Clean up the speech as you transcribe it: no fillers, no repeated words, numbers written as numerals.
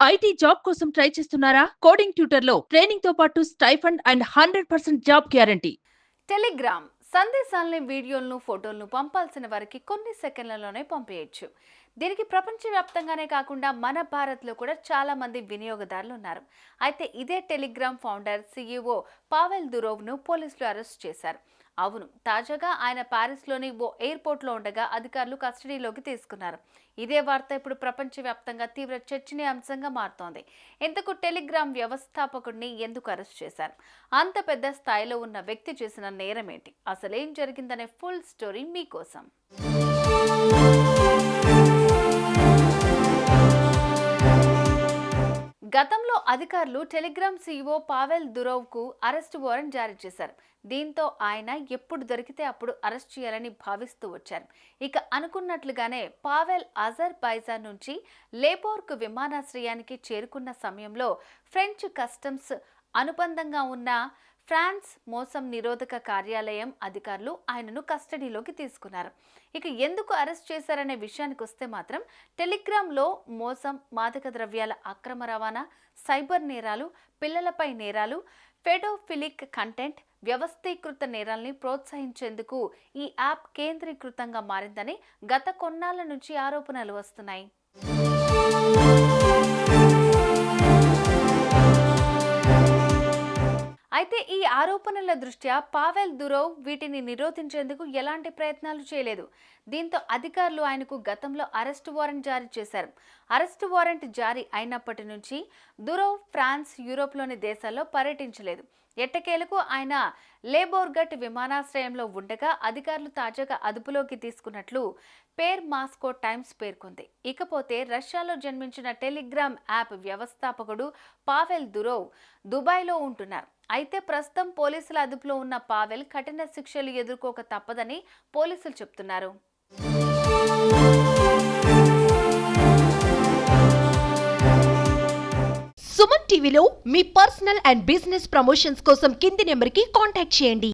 IT job కోసం try చేస్తున్నారా? Coding tutor లో ట్రైనింగ్ తో పాటు stipend and 100% job guarantee. Telegram సందేశాలని, వీడియోలను, ఫోటోలను పంపాల్సిన వారికి కొన్ని సెకండ్లలోనే పంపేయచ్చు. దీనికి ప్రపంచవ్యాప్తంగానే కాకుండా మన భారత్లో కూడా చాలా మంది వినియోగదారులు ఉన్నారు. అయితే ఇదే టెలిగ్రామ్ ఫౌండర్, సీఈఓ పావెల్ దురోవ్ను పోలీసులు అరెస్ట్ చేశారు. అవును, తాజాగా ఆయన ప్యారిస్లోని ఓ ఎయిర్పోర్ట్లో ఉండగా అధికారులు కస్టడీలోకి తీసుకున్నారు. ఇదే వార్త ఇప్పుడు ప్రపంచవ్యాప్తంగా తీవ్ర చర్చనీయాంశంగా మారుతోంది. ఇంతకు టెలిగ్రామ్ వ్యవస్థాపకుడిని ఎందుకు అరెస్ట్ చేశారు? అంత పెద్ద స్థాయిలో ఉన్న వ్యక్తి చేసిన నేరం ఏంటి? అసలేం జరిగిందనే ఫుల్ స్టోరీ మీకోసం. గతంలో అధికారులు టెలిగ్రామ్ సీఈఓ పావెల్ దురోవ్కు అరెస్టు వారెంట్ జారీ చేశారు. దీంతో ఆయన ఎప్పుడు దొరికితే అప్పుడు అరెస్ట్ చేయాలని భావిస్తూ వచ్చారు. ఇక అనుకున్నట్లుగానే పావెల్ అజర్బైజాన్ నుంచి లేబోర్గ్ విమానాశ్రయానికి చేరుకున్న సమయంలో ఫ్రెంచ్ కస్టమ్స్ అనుబంధంగా ఉన్న ఫ్రాన్స్ మోసం నిరోధక కార్యాలయం అధికారులు ఆయనను కస్టడీలోకి తీసుకున్నారు. ఇక ఎందుకు అరెస్ట్ చేశారనే విషయానికి వస్తే మాత్రం టెలిగ్రామ్లో మోసం, మాదక ద్రవ్యాల అక్రమ రవాణా, సైబర్ నేరాలు, పిల్లలపై నేరాలు, పెడోఫిలిక్ కంటెంట్, వ్యవస్థీకృత నేరాల్ని ప్రోత్సహించేందుకు ఈ యాప్ కేంద్రీకృతంగా మారిందని గత కొన్నాళ్ల నుంచి ఆరోపణలు వస్తున్నాయి. అయితే ఈ ఆరోపణల దృష్ట్యా పావెల్ దురోవ్ వీటిని నిరోధించేందుకు ఎలాంటి ప్రయత్నాలు చేయలేదు. దీంతో అధికారులు ఆయనకు గతంలో అరెస్టు వారెంట్ జారీ చేశారు. అరెస్టు వారెంట్ జారీ అయినప్పటి నుంచి దురోవ్ ఫ్రాన్స్, యూరోప్లోని దేశాల్లో పర్యటించలేదు. ఎట్టకేలకు ఆయన లేబోర్గట్ విమానాశ్రయంలో ఉండగా అధికారులు తాజాగా అదుపులోకి తీసుకున్నట్లు పేర్ మాస్కో టైమ్స్ పేర్కొంది. ఇకపోతే రష్యాలో జన్మించిన టెలిగ్రామ్ యాప్ వ్యవస్థాపకుడు పావెల్ దురోవ్ దుబాయ్లో ఉంటున్నారు. అయితే ప్రస్తుతం పోలీసుల అదుపులో ఉన్న పావెల్ కఠిన శిక్షలు ఎదుర్కోక తప్పదని పోలీసులు చెప్తున్నారు. సుమన్ టీవీలో మీ పర్సనల్ అండ్ బిజినెస్ ప్రమోషన్స్ కోసం కింది నెంబర్కి కాంటాక్ట్ చేయండి.